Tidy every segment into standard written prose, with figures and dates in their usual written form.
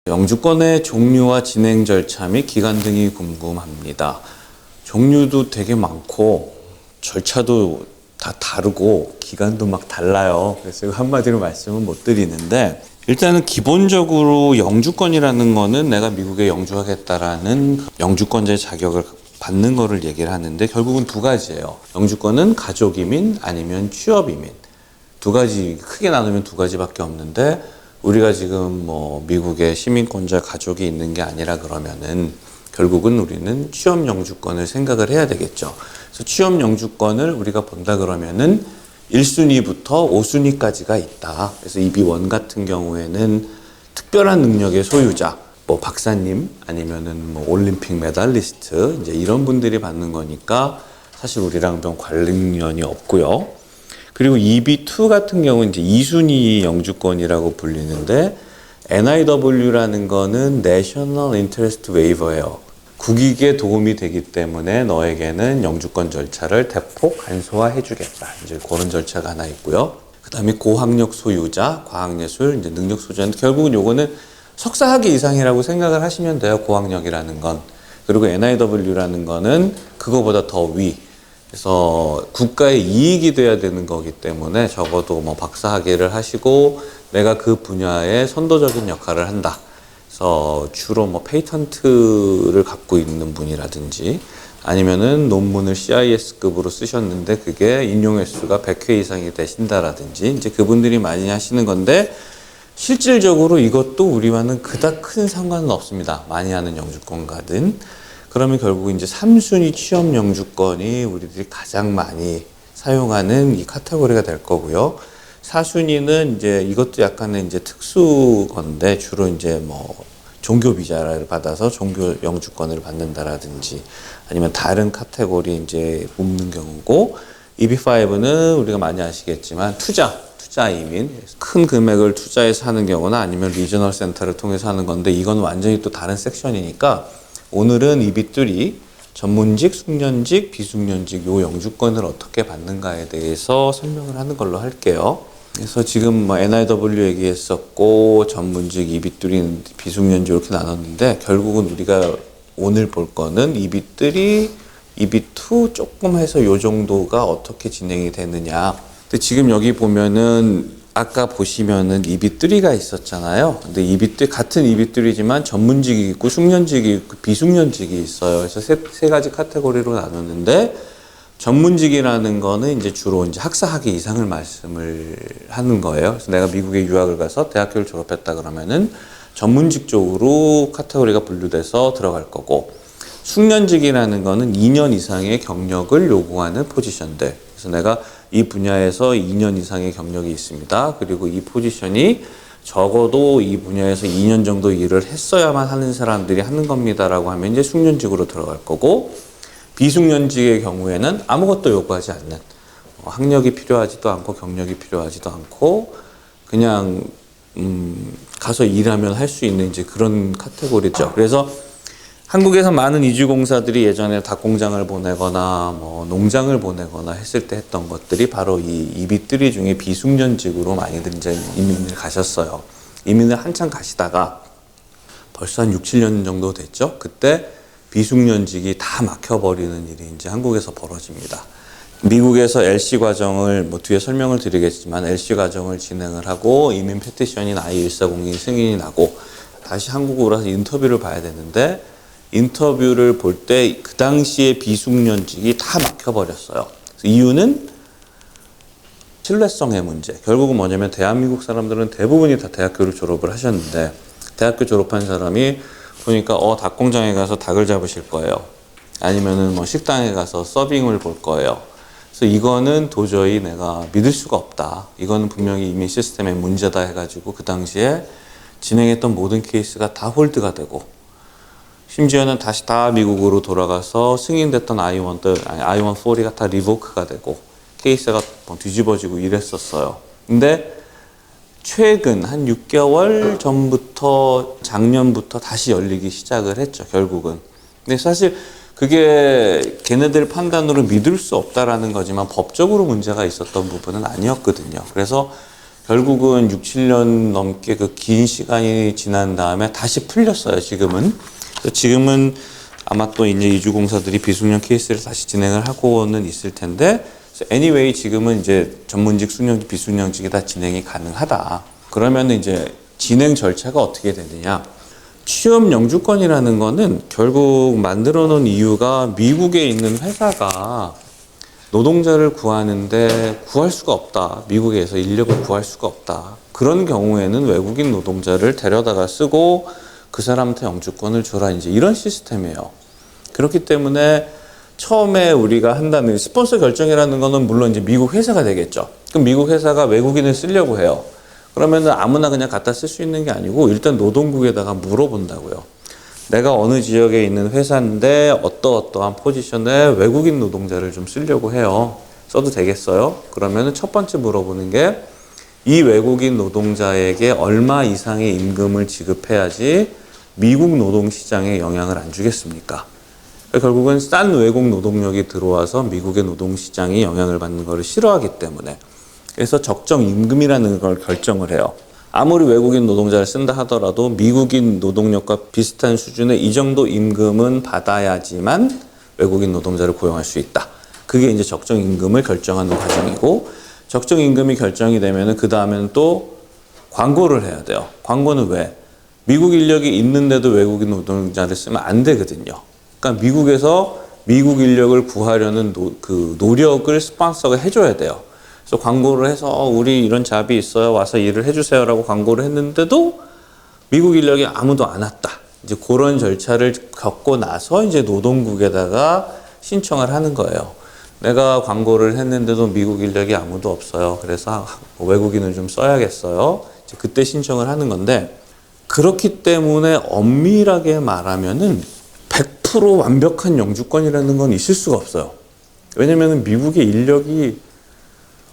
영주권의 종류와 진행 절차 및 기간 등이 궁금합니다. 종류도 되게 많고 절차도 다 다르고 기간도 막 달라요. 그래서 한마디로 말씀은 못 드리는데, 일단은 기본적으로 영주권이라는 거는 내가 미국에 영주하겠다라는 영주권자의 자격을 받는 거를 얘기를 하는데, 결국은 두 가지예요. 영주권은 가족 이민 아니면 취업 이민, 두 가지, 크게 나누면 두 가지밖에 없는데, 우리가 지금 미국의 시민권자 가족이 있는 게 아니라 그러면은 결국은 우리는 취업 영주권을 생각을 해야 되겠죠. 그래서 취업 영주권을 우리가 본다 그러면은 1순위부터 5순위까지가 있다. 그래서 EB1 같은 경우에는 특별한 능력의 소유자, 박사님 아니면은 올림픽 메달리스트, 이제 이런 분들이 받는 거니까 사실 우리랑 좀 관련이 없고요. 그리고 EB2 같은 경우는 이제 2순위 영주권이라고 불리는데, NIW라는 거는 National Interest Waiver예요. 국익에 도움이 되기 때문에 너에게는 영주권 절차를 대폭 간소화해 주겠다. 이제 그런 절차가 하나 있고요. 그 다음에 고학력 소유자, 과학예술, 이제 능력 소유자인데, 결국은 요거는 석사학위 이상이라고 생각을 하시면 돼요. 고학력이라는 건. 그리고 NIW라는 거는 그거보다 더 위. 그래서 국가의 이익이 돼야 되는 거기 때문에 적어도 박사학위를 하시고 내가 그 분야에 선도적인 역할을 한다. 그래서 주로 페이턴트를 갖고 있는 분이라든지, 아니면은 논문을 CIS급으로 쓰셨는데 그게 인용 횟수가 100회 이상이 되신다라든지, 이제 그분들이 많이 하시는 건데, 실질적으로 이것도 우리와는 그닥 큰 상관은 없습니다. 많이 하는 영주권가든. 그러면 결국 이제 3순위 취업 영주권이 우리들이 가장 많이 사용하는 이 카테고리가 될 거고요. 4순위는 이제 이것도 약간의 이제 특수 건데, 주로 이제 종교 비자를 받아서 종교 영주권을 받는다라든지, 아니면 다른 카테고리 이제 뽑는 경우고, EB5는 우리가 많이 아시겠지만 투자 이민, 큰 금액을 투자해서 하는 경우나 아니면 리저널 센터를 통해서 하는 건데, 이건 완전히 또 다른 섹션이니까 오늘은 EB3, 전문직, 숙련직, 비숙련직 요 영주권을 어떻게 받는가에 대해서 설명을 하는 걸로 할게요. 그래서 지금 NIW 얘기했었고, 전문직, EB3, 비숙련직 이렇게 나눴는데, 결국은 우리가 오늘 볼 거는 EB3, EB2 조금 해서 요 정도가 어떻게 진행이 되느냐. 근데 지금 여기 보면은 아까 보시면은 EB3가 있었잖아요. 근데 EB3, 같은 EB3지만 전문직이 있고 숙련직이 있고 비숙련직이 있어요. 그래서 세 가지 카테고리로 나눴는데, 전문직이라는 거는 이제 주로 이제 학사학위 이상을 말씀을 하는 거예요. 그래서 내가 미국에 유학을 가서 대학교를 졸업했다 그러면은 전문직 쪽으로 카테고리가 분류돼서 들어갈 거고, 숙련직이라는 거는 2년 이상의 경력을 요구하는 포지션들. 그래서 내가 이 분야에서 2년 이상의 경력이 있습니다. 그리고 이 포지션이 적어도 이 분야에서 2년 정도 일을 했어야만 하는 사람들이 하는 겁니다라고 하면 이제 숙련직으로 들어갈 거고, 비숙련직의 경우에는 아무것도 요구하지 않는, 학력이 필요하지도 않고 경력이 필요하지도 않고 그냥 가서 일하면 할 수 있는 이제 그런 카테고리죠. 그래서 한국에서 많은 이주공사들이 예전에 닭공장을 보내거나 농장을 보내거나 했을 때 했던 것들이 바로 이 EB3 중에 비숙련직으로 많이들 이제 이민을 가셨어요. 이민을 한참 가시다가 벌써 한 6, 7년 정도 됐죠. 그때 비숙련직이 다 막혀버리는 일이 이제 한국에서 벌어집니다. 미국에서 LC 과정을 뒤에 설명을 드리겠지만, LC 과정을 진행을 하고 이민 페티션인 I-140이 승인이 나고 다시 한국으로 와서 인터뷰를 봐야 되는데, 인터뷰를 볼 때 그 당시에 비숙련직이 다 막혀버렸어요. 이유는 신뢰성의 문제. 결국은 뭐냐면, 대한민국 사람들은 대부분이 다 대학교를 졸업을 하셨는데, 대학교 졸업한 사람이 보니까 닭공장에 가서 닭을 잡으실 거예요. 아니면은 식당에 가서 서빙을 볼 거예요. 그래서 이거는 도저히 내가 믿을 수가 없다. 이거는 분명히 이민 시스템의 문제다 해가지고 그 당시에 진행했던 모든 케이스가 다 홀드가 되고, 심지어는 다시 다 미국으로 돌아가서 승인됐던 I-140가 다 리보크가 되고 케이스가 뒤집어지고 이랬었어요. 근데 최근 한 6개월 전부터, 작년부터 다시 열리기 시작을 했죠, 결국은. 근데 사실 그게 걔네들 판단으로 믿을 수 없다라는 거지만 법적으로 문제가 있었던 부분은 아니었거든요. 그래서 결국은 6, 7년 넘게 그 긴 시간이 지난 다음에 다시 풀렸어요, 지금은. 그래서 지금은 아마 또 이제 이주공사들이 비숙련 케이스를 다시 진행을 하고는 있을 텐데, anyway, 지금은 이제 전문직, 숙련직, 비숙련직이 다 진행이 가능하다. 그러면 이제 진행 절차가 어떻게 되느냐. 취업 영주권이라는 거는 결국 만들어 놓은 이유가 미국에 있는 회사가 노동자를 구하는데 구할 수가 없다. 미국에서 인력을 구할 수가 없다. 그런 경우에는 외국인 노동자를 데려다가 쓰고 그 사람한테 영주권을 줘라. 이제 이런 시스템이에요. 그렇기 때문에 처음에 우리가 한다는 스폰서 결정이라는 거는 물론 이제 미국 회사가 되겠죠. 그럼 미국 회사가 외국인을 쓰려고 해요. 그러면은 아무나 그냥 갖다 쓸 수 있는 게 아니고 일단 노동국에다가 물어본다고요. 내가 어느 지역에 있는 회사인데 어떠어떠한 포지션에 외국인 노동자를 좀 쓰려고 해요. 써도 되겠어요? 그러면은 첫 번째 물어보는 게 이 외국인 노동자에게 얼마 이상의 임금을 지급해야지 미국 노동시장에 영향을 안 주겠습니까? 결국은 싼 외국 노동력이 들어와서 미국의 노동시장이 영향을 받는 것을 싫어하기 때문에 그래서 적정 임금이라는 걸 결정을 해요. 아무리 외국인 노동자를 쓴다 하더라도 미국인 노동력과 비슷한 수준의 이 정도 임금은 받아야지만 외국인 노동자를 고용할 수 있다. 그게 이제 적정 임금을 결정하는 과정이고 적정 임금이 결정이 되면은 그 다음에는 또 광고를 해야 돼요. 광고는 왜? 미국 인력이 있는데도 외국인 노동자를 쓰면 안 되거든요. 그러니까 미국에서 미국 인력을 구하려는 그 노력을 스폰서가 해줘야 돼요. 그래서 광고를 해서 우리 이런 잡이 있어요. 와서 일을 해주세요라고 광고를 했는데도 미국 인력이 아무도 안 왔다. 이제 그런 절차를 겪고 나서 이제 노동국에다가 신청을 하는 거예요. 내가 광고를 했는데도 미국 인력이 아무도 없어요. 그래서 외국인을 좀 써야겠어요. 이제 그때 신청을 하는 건데 그렇기 때문에 엄밀하게 말하면은 100% 완벽한 영주권이라는 건 있을 수가 없어요. 왜냐면은 미국의 인력이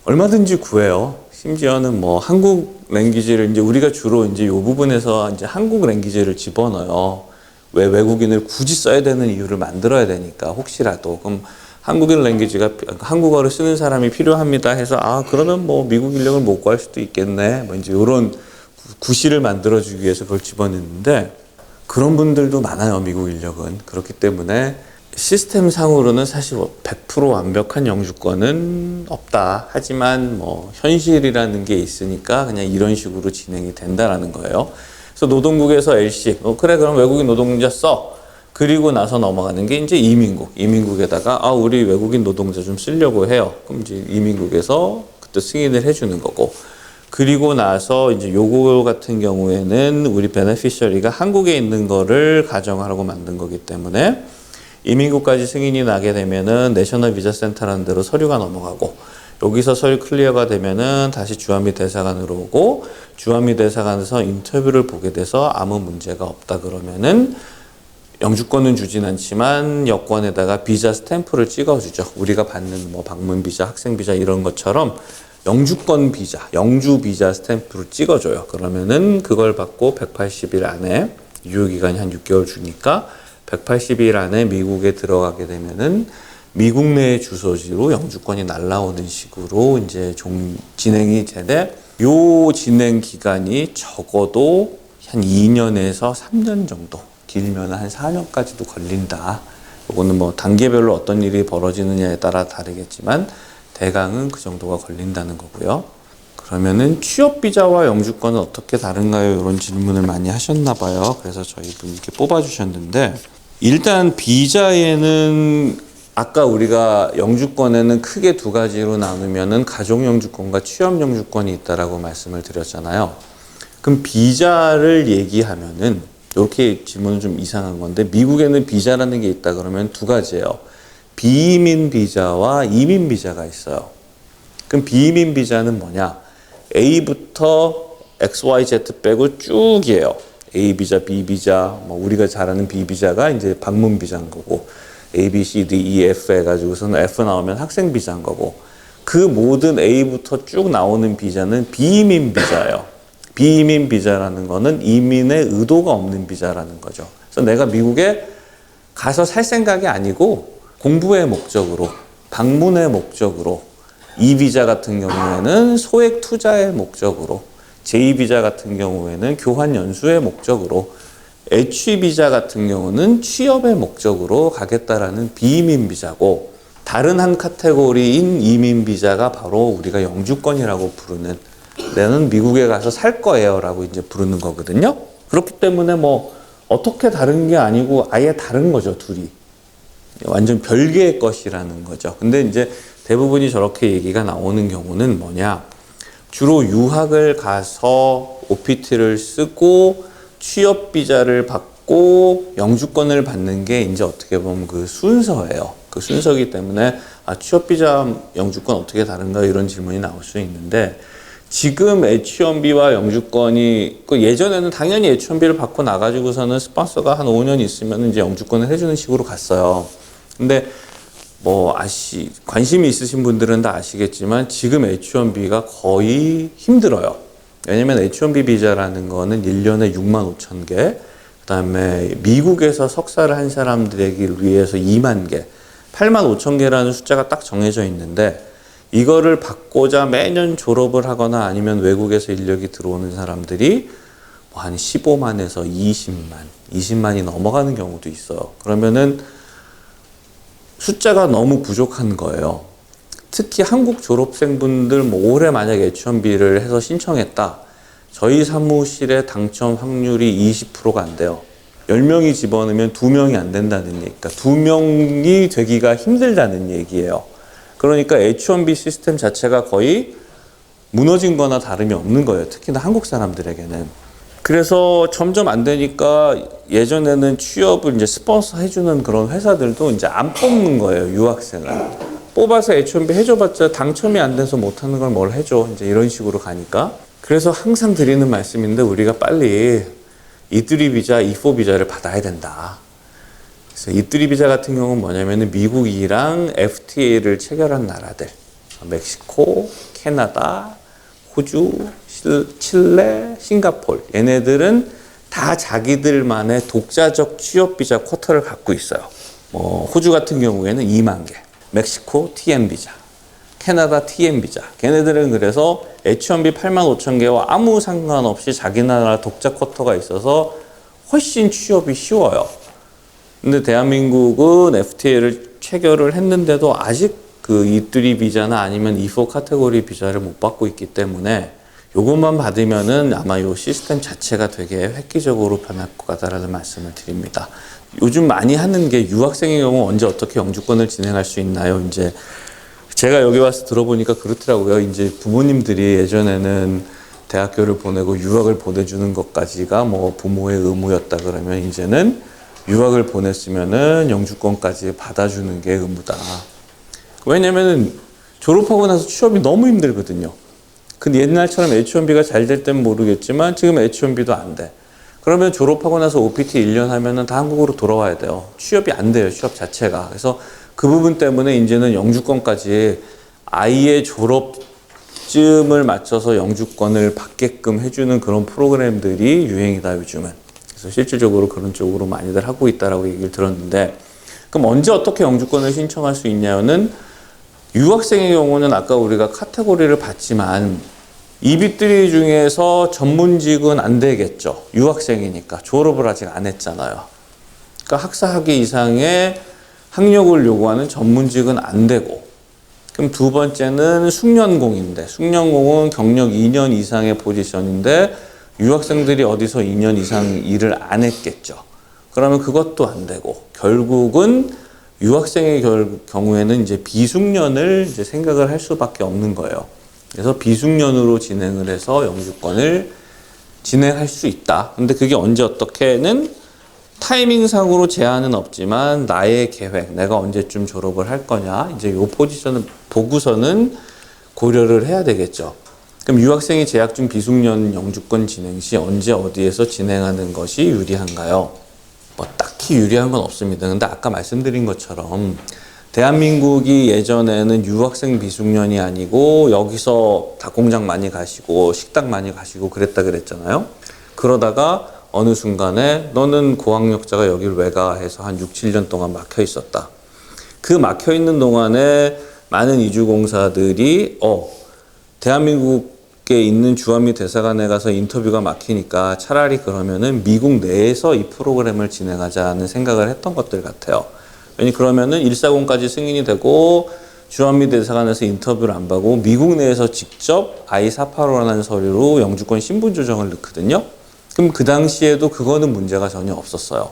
얼마든지 구해요. 심지어는 뭐 한국 랭귀지를 이제 우리가 주로 이제 이 부분에서 이제 한국 랭귀지를 집어넣어요. 왜 외국인을 굳이 써야 되는 이유를 만들어야 되니까 혹시라도 그럼 한국인 랭귀지가 한국어를 쓰는 사람이 필요합니다 해서 그러면 뭐 미국 인력을 못 구할 수도 있겠네. 뭐 이제 이런 구실을 만들어주기 위해서 그걸 집어넣는데 그런 분들도 많아요. 미국 인력은. 그렇기 때문에 시스템 상으로는 사실 100% 완벽한 영주권은 없다. 하지만 뭐 현실이라는 게 있으니까 그냥 이런 식으로 진행이 된다라는 거예요. 그래서 노동국에서 LC, 그래 그럼 외국인 노동자 써. 그리고 나서 넘어가는 게 이제 이민국에다가 우리 외국인 노동자 좀 쓰려고 해요. 그럼 이제 이민국에서 그때 승인을 해주는 거고. 그리고 나서 이제 요거 같은 경우에는 우리 베네피셔리가 한국에 있는 거를 가정하라고 만든 거기 때문에 이민국까지 승인이 나게 되면은 내셔널 비자 센터라는 데로 서류가 넘어가고 여기서 서류 클리어가 되면은 다시 주한미 대사관으로 오고 주한미 대사관에서 인터뷰를 보게 돼서 아무 문제가 없다 그러면은 영주권은 주진 않지만 여권에다가 비자 스탬프를 찍어주죠. 우리가 받는 뭐 방문 비자, 학생 비자 이런 것처럼 영주권 비자, 영주 비자 스탬프를 찍어줘요. 그러면은 그걸 받고 180일 안에 유효기간이 한 6개월 주니까 180일 안에 미국에 들어가게 되면은 미국 내 주소지로 영주권이 날라오는 식으로 이제 진행이 되되 요 진행 기간이 적어도 한 2년에서 3년 정도, 길면 한 4년까지도 걸린다. 이거는 뭐 단계별로 어떤 일이 벌어지느냐에 따라 다르겠지만 대강은 그 정도가 걸린다는 거고요. 그러면은 취업 비자와 영주권은 어떻게 다른가요? 이런 질문을 많이 하셨나 봐요. 그래서 저희 분이 이렇게 뽑아주셨는데 일단 비자에는 아까 우리가 영주권에는 크게 두 가지로 나누면은 가족 영주권과 취업 영주권이 있다라고 말씀을 드렸잖아요. 그럼 비자를 얘기하면은 이렇게 질문은 좀 이상한 건데 미국에는 비자라는 게 있다 그러면 두 가지예요. 비이민 비자와 이민 비자가 있어요. 그럼 비이민 비자는 뭐냐? A부터 XYZ 빼고 쭉이에요. A 비자, B 비자, 뭐 우리가 잘 아는 B 비자가 이제 방문 비자인 거고 A, B, C, D, E, F 해가지고서는 F 나오면 학생 비자인 거고 그 모든 A부터 쭉 나오는 비자는 비이민 비자예요. 비이민 비자라는 거는 이민의 의도가 없는 비자라는 거죠. 그래서 내가 미국에 가서 살 생각이 아니고 공부의 목적으로, 방문의 목적으로 E-비자 같은 경우에는 소액 투자의 목적으로, J-비자 같은 경우에는 교환 연수의 목적으로, H-비자 같은 경우는 취업의 목적으로 가겠다라는 비이민 비자고, 다른 한 카테고리인 이민 비자가 바로 우리가 영주권이라고 부르는, 나는 미국에 가서 살 거예요 라고 이제 부르는 거거든요. 그렇기 때문에 뭐 어떻게 다른 게 아니고 아예 다른 거죠, 둘이. 완전 별개의 것이라는 거죠. 근데 이제 대부분이 저렇게 얘기가 나오는 경우는 뭐냐, 주로 유학을 가서 OPT를 쓰고 취업 비자를 받고 영주권을 받는 게 이제 어떻게 보면 그 순서예요. 그 순서이기 때문에 취업 비자 영주권 어떻게 다른가 이런 질문이 나올 수 있는데, 지금 H1B와 영주권이, 예전에는 당연히 H1B를 받고 나가지고서는 스폰서가 한 5년 있으면 이제 영주권을 해주는 식으로 갔어요. 근데 뭐 관심이 있으신 분들은 다 아시겠지만 지금 H1B가 거의 힘들어요. 왜냐면 H1B 비자라는 거는 1년에 6만 5천 개, 그 다음에 미국에서 석사를 한 사람들에게 위해서 2만 개, 8만 5천 개라는 숫자가 딱 정해져 있는데, 이거를 받고자 매년 졸업을 하거나 아니면 외국에서 인력이 들어오는 사람들이 뭐 한 15만에서 20만이 넘어가는 경우도 있어요. 그러면은 숫자가 너무 부족한 거예요. 특히 한국 졸업생분들 뭐 올해 만약에 H1B를 해서 신청했다. 저희 사무실의 당첨 확률이 20%가 안 돼요. 10명이 집어넣으면 2명이 안 된다는 얘기. 그러니까 2명이 되기가 힘들다는 얘기예요. 그러니까 H1B 시스템 자체가 거의 무너진 거나 다름이 없는 거예요. 특히나 한국 사람들에게는. 그래서 점점 안 되니까 예전에는 취업을 이제 스폰서 해주는 그런 회사들도 이제 안 뽑는 거예요, 유학생을. 뽑아서 H1B 해줘봤자 당첨이 안 돼서 못하는 걸 뭘 해줘. 이제 이런 식으로 가니까. 그래서 항상 드리는 말씀인데, 우리가 빨리 E3 비자, E4 비자를 받아야 된다. 그래서 E3 비자 같은 경우는 뭐냐면은 미국이랑 FTA를 체결한 나라들, 멕시코, 캐나다, 호주, 칠레, 싱가포르, 얘네들은 다 자기들만의 독자적 취업 비자 쿼터를 갖고 있어요. 뭐 호주 같은 경우에는 2만 개, 멕시코 TN 비자, 캐나다 TN 비자. 걔네들은 그래서 H1B 8만 5천 개와 아무 상관없이 자기 나라 독자 쿼터가 있어서 훨씬 취업이 쉬워요. 근데 대한민국은 FTA를 체결을 했는데도 아직 그 E3 비자나 아니면 E4 카테고리 비자를 못 받고 있기 때문에 요것만 받으면은 아마 요 시스템 자체가 되게 획기적으로 변할 것 같다라는 말씀을 드립니다. 요즘 많이 하는 게 유학생의 경우 언제 어떻게 영주권을 진행할 수 있나요? 이제 제가 여기 와서 들어보니까 그렇더라고요. 이제 부모님들이 예전에는 대학교를 보내고 유학을 보내주는 것까지가 뭐 부모의 의무였다 그러면, 이제는 유학을 보냈으면은 영주권까지 받아주는 게 의무다. 왜냐면은 졸업하고 나서 취업이 너무 힘들거든요. 근데 옛날처럼 H1B가 잘 될 때는 모르겠지만 지금 H1B도 안 돼. 그러면 졸업하고 나서 OPT 1년 하면은 다 한국으로 돌아와야 돼요. 취업이 안 돼요, 취업 자체가. 그래서 그 부분 때문에 이제는 영주권까지 아이의 졸업쯤을 맞춰서 영주권을 받게끔 해주는 그런 프로그램들이 유행이다, 요즘은. 그래서 실질적으로 그런 쪽으로 많이들 하고 있다라고 얘기를 들었는데, 그럼 언제 어떻게 영주권을 신청할 수 있냐는, 유학생의 경우는 아까 우리가 카테고리를 봤지만 EB3 중에서 전문직은 안 되겠죠. 유학생이니까 졸업을 아직 안 했잖아요. 그러니까 학사 학위 이상의 학력을 요구하는 전문직은 안 되고, 그럼 두 번째는 숙련공인데, 숙련공은 경력 2년 이상의 포지션인데 유학생들이 어디서 2년 이상 일을 안 했겠죠. 그러면 그것도 안 되고, 결국은 유학생의 경우에는 이제 비숙련을 이제 생각을 할 수밖에 없는 거예요. 그래서 비숙련으로 진행을 해서 영주권을 진행할 수 있다. 근데 그게 언제 어떻게는 타이밍상으로 제한은 없지만 나의 계획, 내가 언제쯤 졸업을 할 거냐, 이제 요 포지션을 보고서는 고려를 해야 되겠죠. 그럼 유학생이 재학 중 비숙련 영주권 진행 시 언제 어디에서 진행하는 것이 유리한가요? 뭐 딱히 유리한 건 없습니다. 근데 아까 말씀드린 것처럼 대한민국이 예전에는 유학생 비숙련이 아니고 여기서 닭공장 많이 가시고 식당 많이 가시고 그랬다 그랬잖아요. 그러다가 어느 순간에 너는 고학력자가 여길 왜 가 해서 한 6, 7년 동안 막혀 있었다. 그 막혀 있는 동안에 많은 이주공사들이 대한민국에 있는 주한미 대사관에 가서 인터뷰가 막히니까 차라리 그러면은 미국 내에서 이 프로그램을 진행하자는 생각을 했던 것들 같아요. 왜냐 그러면은 140까지 승인이 되고 주한미 대사관에서 인터뷰를 안 받고 미국 내에서 직접 I-485라는 서류로 영주권 신분 조정을 넣거든요. 그럼 그 당시에도 그거는 문제가 전혀 없었어요.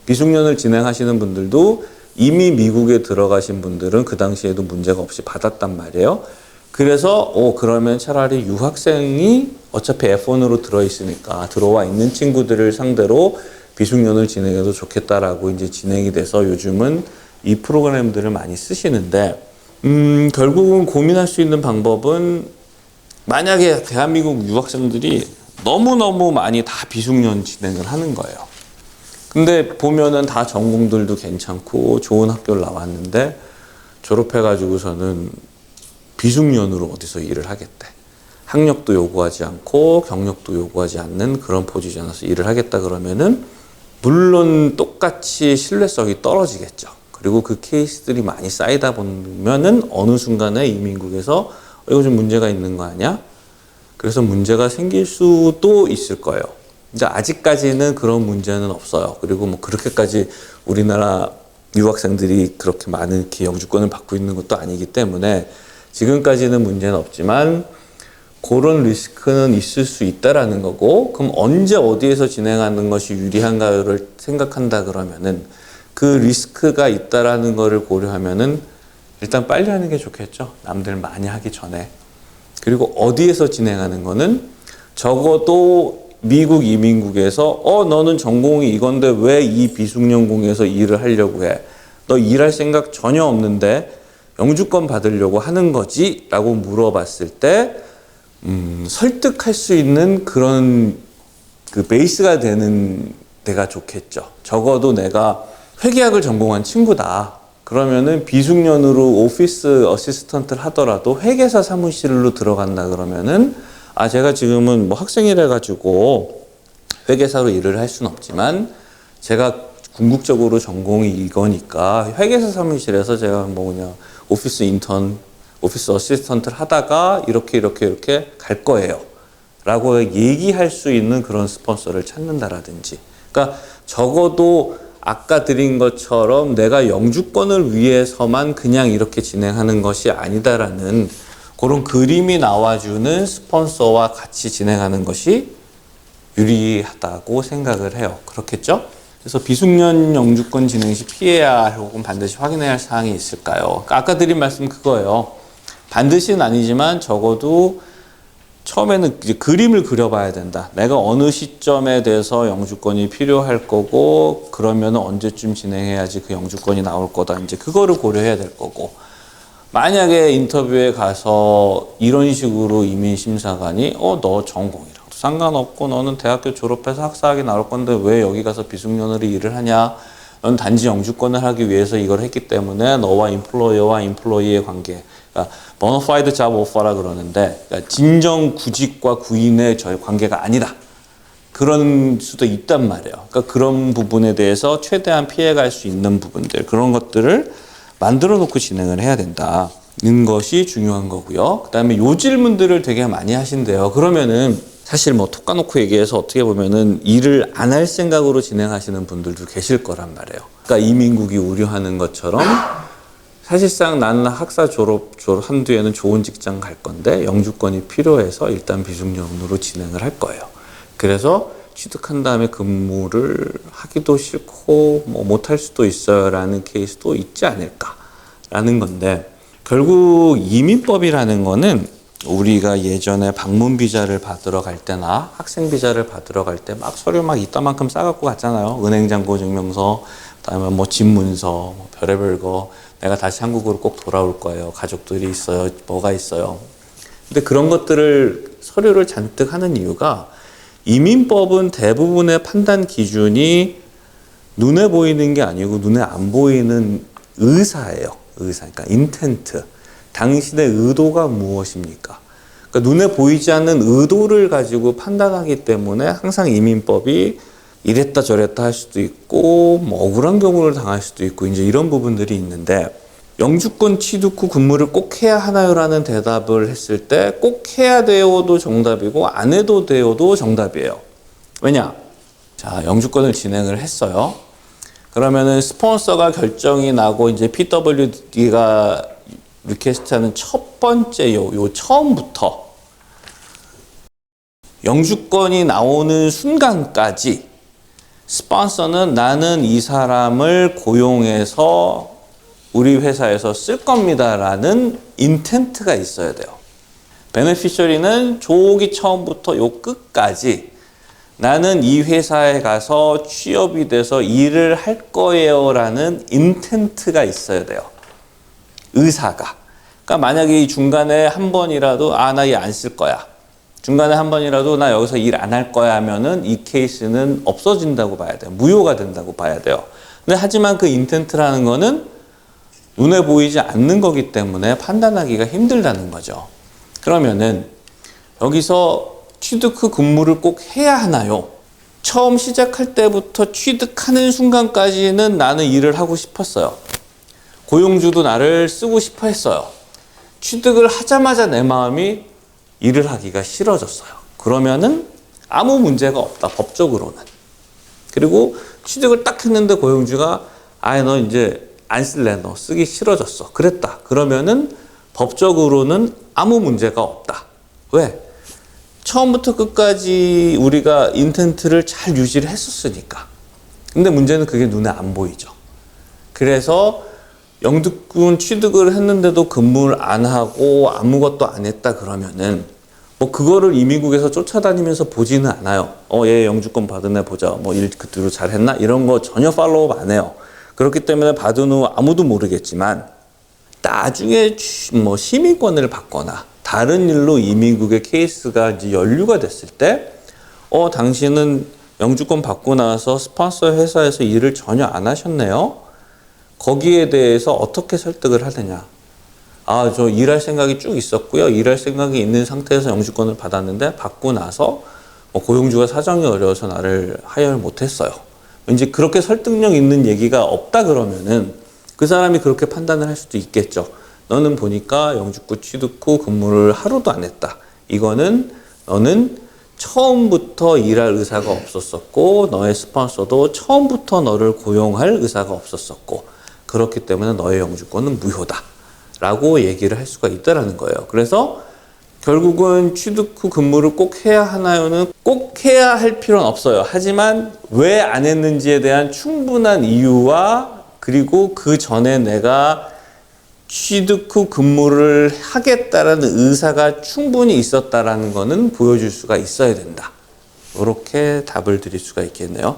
비숙련을 진행하시는 분들도 이미 미국에 들어가신 분들은 그 당시에도 문제가 없이 받았단 말이에요. 그래서 그러면 차라리 유학생이 어차피 F1으로 들어있으니까 들어와 있는 친구들을 상대로 비숙련을 진행해도 좋겠다라고 이제 진행이 돼서 요즘은 이 프로그램들을 많이 쓰시는데 결국은 고민할 수 있는 방법은 만약에 대한민국 유학생들이 너무너무 많이 다 비숙련 진행을 하는 거예요. 근데 보면은 다 전공들도 괜찮고 좋은 학교를 나왔는데 졸업해가지고서는 비숙련으로 어디서 일을 하겠대. 학력도 요구하지 않고 경력도 요구하지 않는 그런 포지션에서 일을 하겠다 그러면은 물론 똑같이 신뢰성이 떨어지겠죠. 그리고 그 케이스들이 많이 쌓이다 보면은 어느 순간에 이민국에서 이거 좀 문제가 있는 거 아니야? 그래서 문제가 생길 수도 있을 거예요. 이제 아직까지는 그런 문제는 없어요. 그리고 뭐 그렇게까지 우리나라 유학생들이 그렇게 많은 영주권을 받고 있는 것도 아니기 때문에 지금까지는 문제는 없지만 그런 리스크는 있을 수 있다라는 거고, 그럼 언제 어디에서 진행하는 것이 유리한가를 생각한다 그러면은 그 리스크가 있다라는 거를 고려하면은 일단 빨리 하는 게 좋겠죠. 남들 많이 하기 전에. 그리고 어디에서 진행하는 거는 적어도 미국 이민국에서 너는 전공이 이건데 왜 이 비숙련공에서 일을 하려고 해? 너 일할 생각 전혀 없는데 영주권 받으려고 하는 거지? 라고 물어봤을 때 설득할 수 있는 그런 그 베이스가 되는 데가 좋겠죠. 적어도 내가 회계학을 전공한 친구다. 그러면은 비숙련으로 오피스 어시스턴트를 하더라도 회계사 사무실로 들어간다 그러면은 제가 지금은 뭐 학생이라 가지고 회계사로 일을 할 수는 없지만 제가 궁극적으로 전공이 이거니까 회계사 사무실에서 제가 뭐 그냥 오피스 인턴, 오피스 어시스턴트를 하다가 이렇게 갈 거예요. 라고 얘기할 수 있는 그런 스폰서를 찾는다라든지. 그러니까 적어도 아까 드린 것처럼 내가 영주권을 위해서만 그냥 이렇게 진행하는 것이 아니다라는 그런 그림이 나와주는 스폰서와 같이 진행하는 것이 유리하다고 생각을 해요. 그렇겠죠? 그래서 비숙련 영주권 진행 시 피해야 할 혹은 반드시 확인해야 할 사항이 있을까요? 아까 드린 말씀 그거예요. 반드시는 아니지만 적어도 처음에는 이제 그림을 그려봐야 된다. 내가 어느 시점에 대해서 영주권이 필요할 거고 그러면 언제쯤 진행해야지 그 영주권이 나올 거다. 이제 그거를 고려해야 될 거고, 만약에 인터뷰에 가서 이런 식으로 이민심사관이 너 전공이랑도 상관없고 너는 대학교 졸업해서 학사학위 나올 건데 왜 여기 가서 비숙련으로 일을 하냐? 넌 단지 영주권을 하기 위해서 이걸 했기 때문에 너와 인플로이어와 인플로이의 관계, 그러니까 보너파이드 잡 오퍼라 그러는데, 그러니까 진정 구직과 구인의 관계가 아니다. 그런 수도 있단 말이에요. 그러니까 그런 부분에 대해서 최대한 피해갈 수 있는 부분들, 그런 것들을 만들어 놓고 진행을 해야 된다는 것이 중요한 거고요. 그 다음에 요 질문들을 되게 많이 하신대요. 그러면은 사실 뭐 톡 까놓고 얘기해서 어떻게 보면은 일을 안 할 생각으로 진행하시는 분들도 계실 거란 말이에요. 그러니까 이민국이 우려하는 것처럼 사실상 나는 학사 졸업한 뒤에는 좋은 직장 갈 건데 영주권이 필요해서 일단 비숙련으로 진행을 할 거예요. 그래서 취득한 다음에 근무를 하기도 싫고 뭐 못할 수도 있어요 라는 케이스도 있지 않을까라는 건데, 결국 이민법이라는 거는 우리가 예전에 방문 비자를 받으러 갈 때나 학생 비자를 받으러 갈 때 막 서류 막 이따만큼 싸갖고 갔잖아요. 은행 잔고 증명서, 그다음에 뭐 집 문서, 뭐 별의별 거, 내가 다시 한국으로 꼭 돌아올 거예요. 가족들이 있어요. 뭐가 있어요. 근데 그런 것들을 서류를 잔뜩 하는 이유가, 이민법은 대부분의 판단 기준이 눈에 보이는 게 아니고 눈에 안 보이는 의사예요. 의사. 그러니까 인텐트. 당신의 의도가 무엇입니까? 그러니까 눈에 보이지 않는 의도를 가지고 판단하기 때문에 항상 이민법이 이랬다 저랬다 할 수도 있고 뭐 억울한 경우를 당할 수도 있고 이제 이런 부분들이 있는데, 영주권 취득 후 근무를 꼭 해야 하나요? 라는 대답을 했을 때 꼭 해야 돼요도 정답이고 안 해도 돼요도 정답이에요. 왜냐? 자, 영주권을 진행을 했어요. 그러면은 스폰서가 결정이 나고 이제 PWD가 리퀘스트하는 첫 번째 요 처음부터 영주권이 나오는 순간까지 스폰서는 나는 이 사람을 고용해서 우리 회사에서 쓸 겁니다라는 인텐트가 있어야 돼요. 베네피셔리는 조기 처음부터 요 끝까지 나는 이 회사에 가서 취업이 돼서 일을 할 거예요라는 인텐트가 있어야 돼요. 의사가. 그러니까 만약에 이 중간에 한 번이라도 나 얘 안 쓸 거야. 중간에 한 번이라도 나 여기서 일 안 할 거야 하면은 이 케이스는 없어진다고 봐야 돼요. 무효가 된다고 봐야 돼요. 근데 하지만 그 인텐트라는 거는 눈에 보이지 않는 거기 때문에 판단하기가 힘들다는 거죠. 그러면은 여기서 취득 후 근무를 꼭 해야 하나요? 처음 시작할 때부터 취득하는 순간까지는 나는 일을 하고 싶었어요. 고용주도 나를 쓰고 싶어 했어요. 취득을 하자마자 내 마음이 일을 하기가 싫어졌어요. 그러면은 아무 문제가 없다, 법적으로는. 그리고 취득을 딱 했는데 고용주가 너 이제 안 쓸래, 너 쓰기 싫어졌어. 그랬다. 그러면은 법적으로는 아무 문제가 없다. 왜? 처음부터 끝까지 우리가 인텐트를 잘 유지를 했었으니까. 근데 문제는 그게 눈에 안 보이죠. 그래서 영주권 취득을 했는데도 근무를 안 하고 아무것도 안 했다 그러면은 뭐 그거를 이민국에서 쫓아다니면서 보지는 않아요. 얘 영주권 받은 애 보자. 뭐 일 그대로 잘했나? 이런 거 전혀 팔로우업 안 해요. 그렇기 때문에 받은 후 아무도 모르겠지만 나중에 뭐 시민권을 받거나 다른 일로 이민국의 케이스가 이제 연루가 됐을 때 당신은 영주권 받고 나서 스폰서 회사에서 일을 전혀 안 하셨네요. 거기에 대해서 어떻게 설득을 하느냐. 저 일할 생각이 쭉 있었고요. 일할 생각이 있는 상태에서 영주권을 받았는데 받고 나서 고용주가 사정이 어려워서 나를 하여를 못했어요. 왠지 그렇게 설득력 있는 얘기가 없다 그러면은 그 사람이 그렇게 판단을 할 수도 있겠죠. 너는 보니까 영주권 취득 후 근무를 하루도 안 했다. 이거는 너는 처음부터 일할 의사가 없었었고 너의 스폰서도 처음부터 너를 고용할 의사가 없었었고 그렇기 때문에 너의 영주권은 무효다 라고 얘기를 할 수가 있다라는 거예요. 그래서 결국은 취득 후 근무를 꼭 해야 하나요는 꼭 해야 할 필요는 없어요. 하지만 왜 안 했는지에 대한 충분한 이유와 그리고 그 전에 내가 취득 후 근무를 하겠다라는 의사가 충분히 있었다라는 거는 보여줄 수가 있어야 된다. 이렇게 답을 드릴 수가 있겠네요.